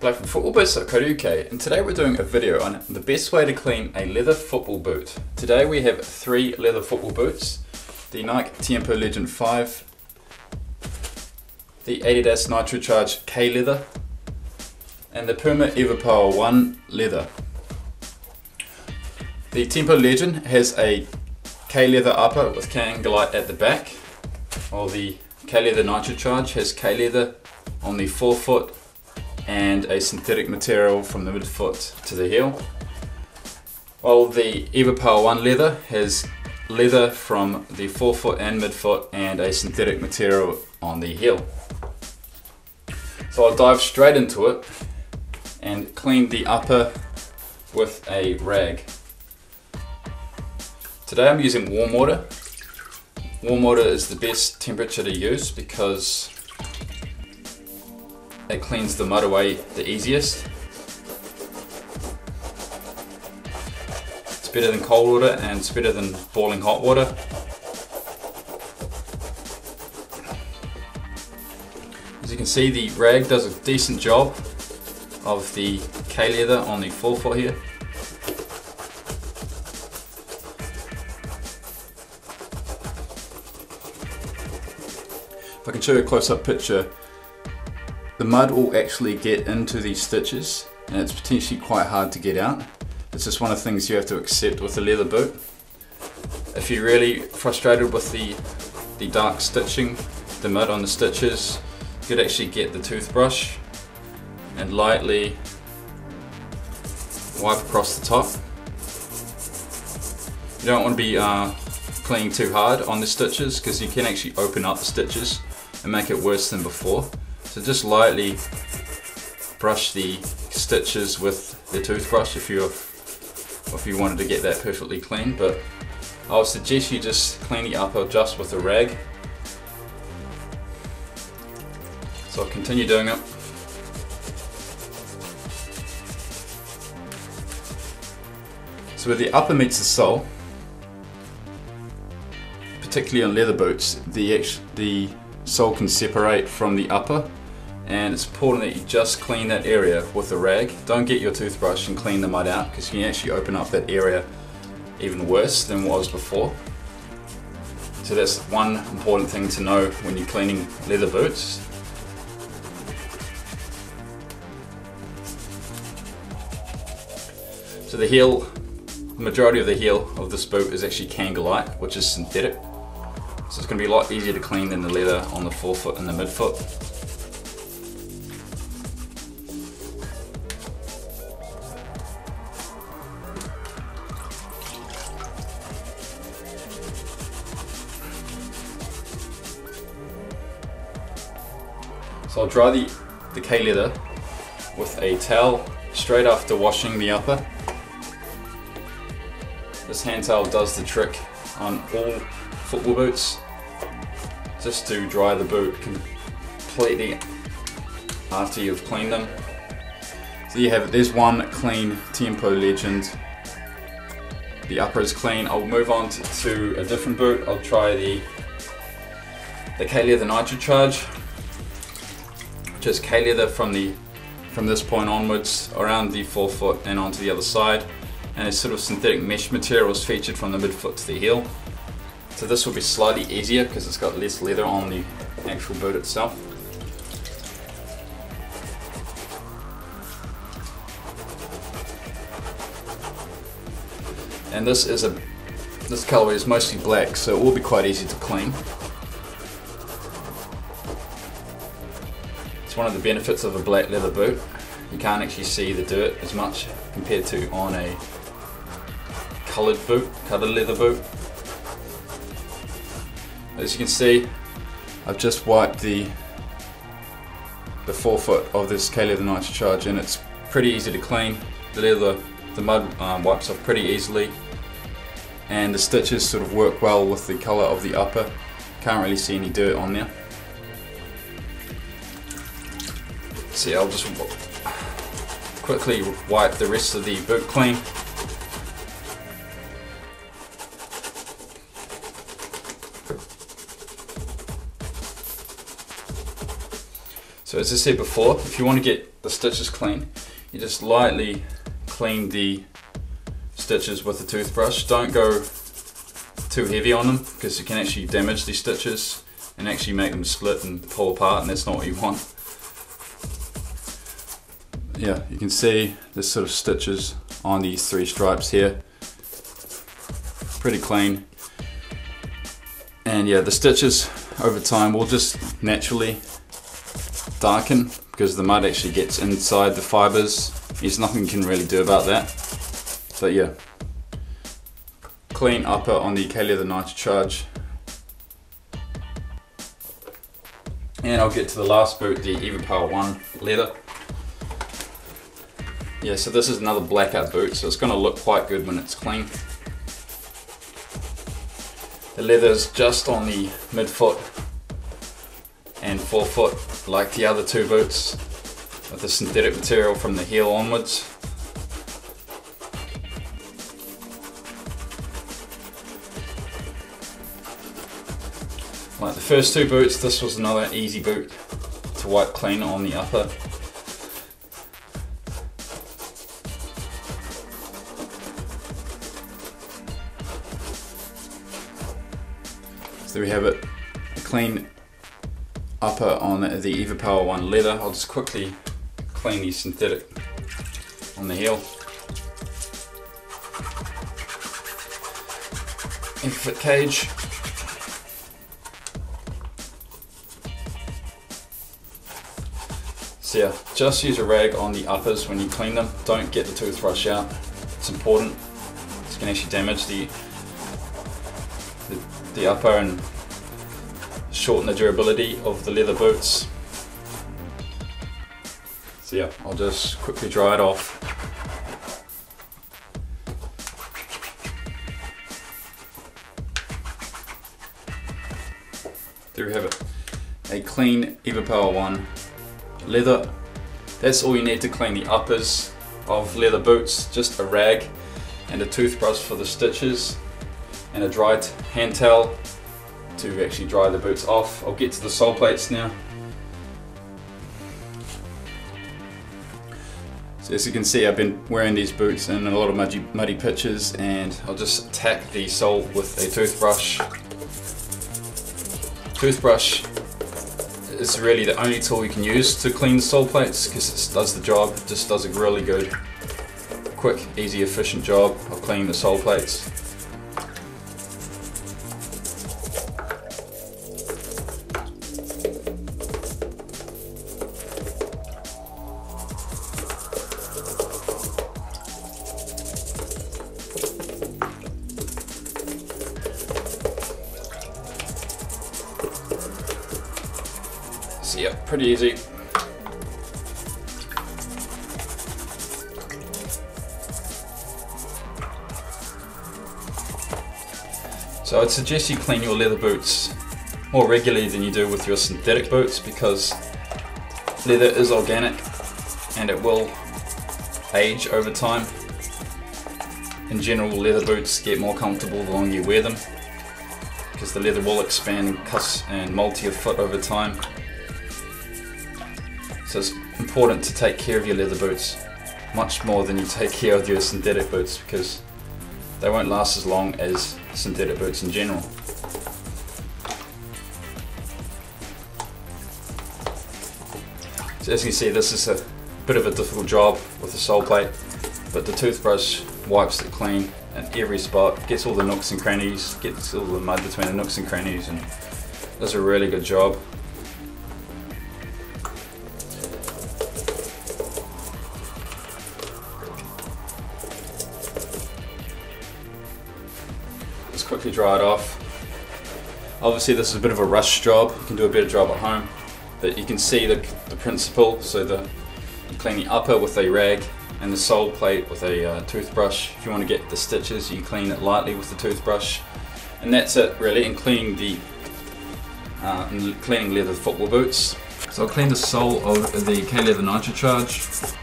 Black from footballboots.co.uk, and today we're doing a video on the best way to clean a leather football boot. Today we have 3 leather football boots: the Nike Tiempo Legend V, the Adidas nitrocharge K leather, and the Puma evoPOWER 1 leather. The Tiempo Legend has a K leather upper with Kangalite at the back, while the K leather nitrocharge has K leather on the forefoot and a synthetic material from the midfoot to the heel, while the evoPOWER 1 leather has leather from the forefoot and midfoot and a synthetic material on the heel. So I'll dive straight into it and clean the upper with a rag. Today I'm using warm water. Warm water is the best temperature to use because it cleans the mud away the easiest. It's better than cold water and it's better than boiling hot water. As you can see, the rag does a decent job of the K leather on the forefoot here. If I can show you a close-up picture, the mud will actually get into these stitches and it's potentially quite hard to get out. It's just one of the things you have to accept with a leather boot. If you're really frustrated with the dark stitching, the mud on the stitches, you could actually get the toothbrush and lightly wipe across the top. You don't want to be cleaning too hard on the stitches because you can actually open up the stitches and make it worse than before. So just lightly brush the stitches with the toothbrush if you wanted to get that perfectly clean, but I would suggest you just clean the upper just with a rag. So I'll continue doing it. So where the upper meets the sole, particularly on leather boots, the sole can separate from the upper, and it's important that you just clean that area with a rag. Don't get your toothbrush and clean the mud out because you can actually open up that area even worse than what was before. So that's one important thing to know when you're cleaning leather boots. So the heel, the majority of the heel of this boot is actually Kangalite, which is synthetic. So it's going to be a lot easier to clean than the leather on the forefoot and the midfoot. So I'll dry the K leather with a towel straight after washing the upper. This hand towel does the trick on all football boots, just to dry the boot completely after you've cleaned them. So you have it, there's one clean Tiempo Legend. The upper is clean. I'll move on to a different boot. I'll try the K leather nitrocharge, which is K leather from this point onwards around the forefoot and onto the other side, and a sort of synthetic mesh material is featured from the midfoot to the heel. So this will be slightly easier because it's got less leather on the actual boot itself. And this colorway is mostly black, so it will be quite easy to clean. It's one of the benefits of a black leather boot. You can't actually see the dirt as much compared to on a coloured leather boot. As you can see, I've just wiped the forefoot of this K leather nitrocharge, and it's pretty easy to clean. The mud wipes off pretty easily, and the stitches sort of work well with the colour of the upper. Can't really see any dirt on there. See, I'll just quickly wipe the rest of the boot clean. So as I said before, if you want to get the stitches clean, you just lightly clean the stitches with the toothbrush. Don't go too heavy on them because you can actually damage these stitches and actually make them split and pull apart, and that's not what you want. Yeah, you can see there's sort of stitches on these 3 stripes here. Pretty clean. And yeah, the stitches over time will just naturally darken because the mud actually gets inside the fibers. There's nothing you can really do about that. But yeah, clean upper on the K-Leather nitrocharge. And I'll get to the last boot, the evoPOWER 1 leather. Yeah, so this is another blackout boot, so it's going to look quite good when it's clean. The leather is just on the midfoot and forefoot like the other 2 boots, with the synthetic material from the heel onwards. Like the first 2 boots, this was another easy boot to wipe clean on the upper. So there we have it, a clean upper on the evoPOWER 1 leather. I'll just quickly clean the synthetic on the heel. Infit cage. So yeah, just use a rag on the uppers when you clean them. Don't get the toothbrush out. It's important. It can actually damage the upper and shorten the durability of the leather boots. So yeah, I'll just quickly dry it off. There we have it, a clean evoPOWER 1 leather. That's all you need to clean the uppers of leather boots. Just a rag and a toothbrush for the stitches and a dry hand towel to actually dry the boots off. I'll get to the sole plates now. So as you can see, I've been wearing these boots in a lot of muddy pitches, and I'll just tack the sole with a toothbrush. Toothbrush is really the only tool you can use to clean the sole plates because it does the job. It just does a really good, quick, easy, efficient job of cleaning the sole plates. So yeah, pretty easy. So I'd suggest you clean your leather boots more regularly than you do with your synthetic boots, because leather is organic and it will age over time. In general, leather boots get more comfortable the longer you wear them, because the leather will expand and cuss and mold to your foot over time. So it's important to take care of your leather boots much more than you take care of your synthetic boots, because they won't last as long as synthetic boots in general. So as you can see, this is a bit of a difficult job with the sole plate, but the toothbrush wipes it clean at every spot, gets all the nooks and crannies, gets all the mud between the nooks and crannies, and does a really good job. Just quickly dry it off. Obviously this is a bit of a rush job, you can do a better job at home, but you can see the principle. So you clean the upper with a rag and the sole plate with a toothbrush. If you want to get the stitches, you clean it lightly with the toothbrush, and that's it really in cleaning leather football boots. So I'll clean the sole of the K-Leather nitrocharge.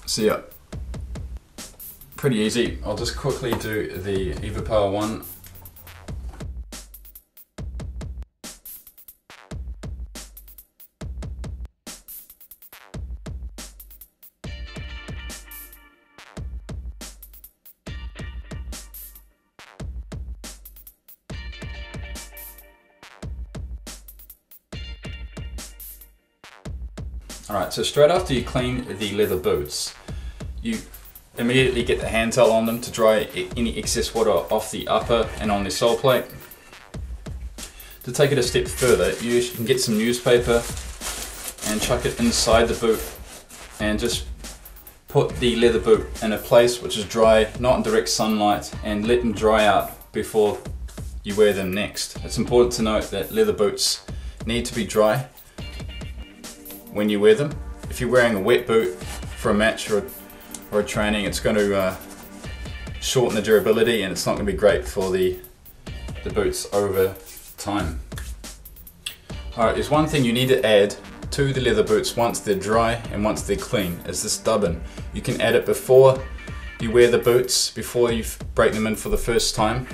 So yeah, pretty easy. I'll just quickly do the evoPOWER one. Alright, so straight after you clean the leather boots, you immediately get the hand towel on them to dry any excess water off the upper and on the sole plate. To take it a step further, you can get some newspaper and chuck it inside the boot and just put the leather boot in a place which is dry, not in direct sunlight, and let them dry out before you wear them next. It's important to note that leather boots need to be dry when you wear them. If you're wearing a wet boot for a match or a training, it's going to shorten the durability, and it's not going to be great for the boots over time. Alright, there's one thing you need to add to the leather boots once they're dry and once they're clean, is this dubbin. You can add it before you wear the boots, before you break them in for the first time,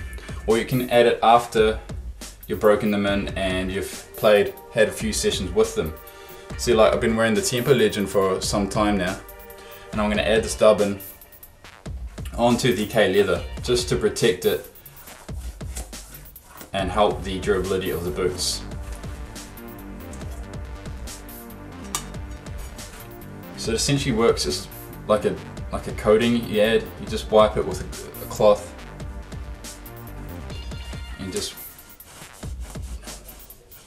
or you can add it after you've broken them in and you've had a few sessions with them. See, like I've been wearing the Tiempo Legend for some time now, and I'm going to add this dubbin onto the K leather just to protect it and help the durability of the boots. So it essentially works as like a coating you add. You just wipe it with a cloth and just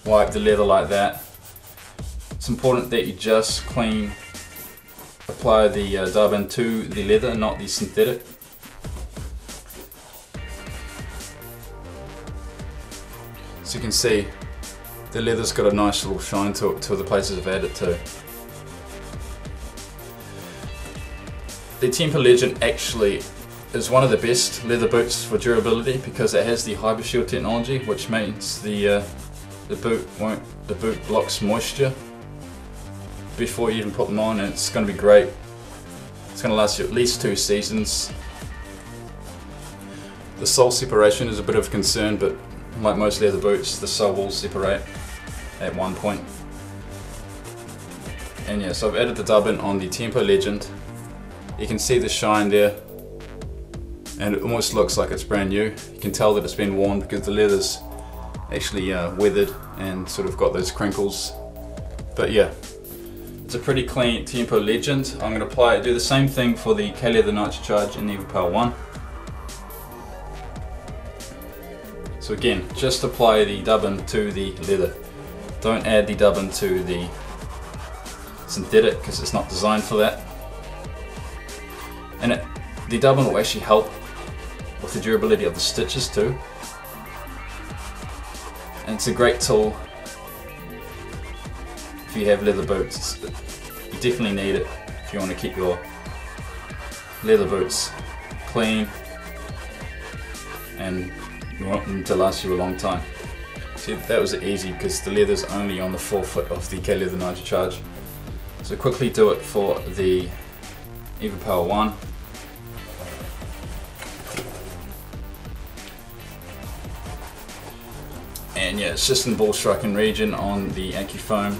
wipe the leather like that. It's important that you just apply the dubbin to the leather, not the synthetic. So you can see the leather's got a nice little shine to it to the places I've added to. The Tiempo Legend actually is one of the best leather boots for durability because it has the HyperShield technology, which means the boot blocks moisture before you even put them on, and it's going to be great. It's going to last you at least 2 seasons. The sole separation is a bit of a concern, but like most leather boots, the sole will separate at one point. And yeah, so I've added the dubbin on the Tiempo Legend. You can see the shine there, and it almost looks like it's brand new. You can tell that it's been worn because the leather's actually weathered and sort of got those crinkles. But yeah, it's a pretty clean Tiempo Legend. I'm going to do the same thing for the K leather nitrocharge and the evoPOWER 1. So again, just apply the dubbin to the leather. Don't add the dubbin to the synthetic because it's not designed for that. And the dubbin will actually help with the durability of the stitches too. And it's a great tool if you have leather boots. You definitely need it if you want to keep your leather boots clean and you want them to last you a long time. See, that was easy because the leather's only on the forefoot of the K leather nitrocharge. So quickly do it for the evoPOWER 1. And yeah, it's just in the ball striking region on the AccuFoam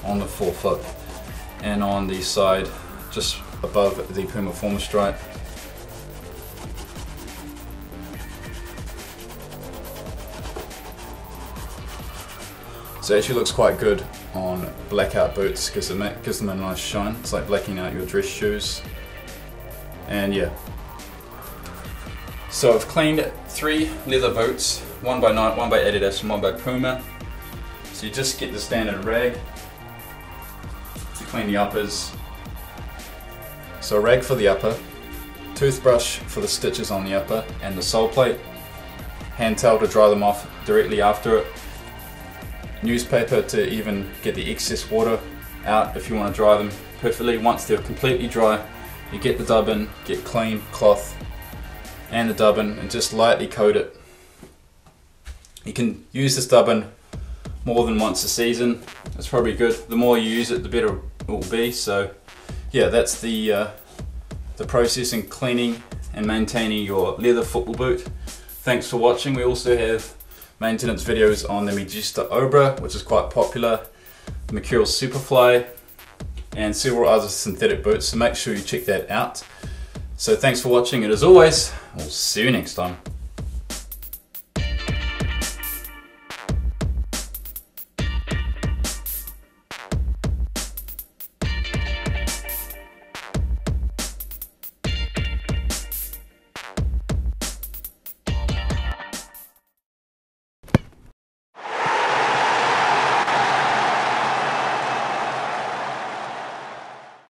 on the forefoot and on the side just above the Puma Former stripe. So it actually looks quite good on blackout boots because it gives them a nice shine. It's like blacking out your dress shoes. And yeah. So I've cleaned 3 leather boots, one by Nike, one by Adidas and one by Puma. So you just get the standard rag to clean the uppers. So a rag for the upper, toothbrush for the stitches on the upper and the sole plate, hand towel to dry them off directly after it, newspaper to even get the excess water out if you want to dry them perfectly. Once they're completely dry, you get the dubbin, get clean cloth and the dubbin and just lightly coat it. You can use this dubbin more than once a season. It's probably good. The more you use it, the better it will be. So yeah, that's the the process in cleaning and maintaining your leather football boot. Thanks for watching. We also have maintenance videos on the Magista Obra, which is quite popular, Mercurial Superfly, and several other synthetic boots, so make sure you check that out. So thanks for watching, and as always, we'll see you next time.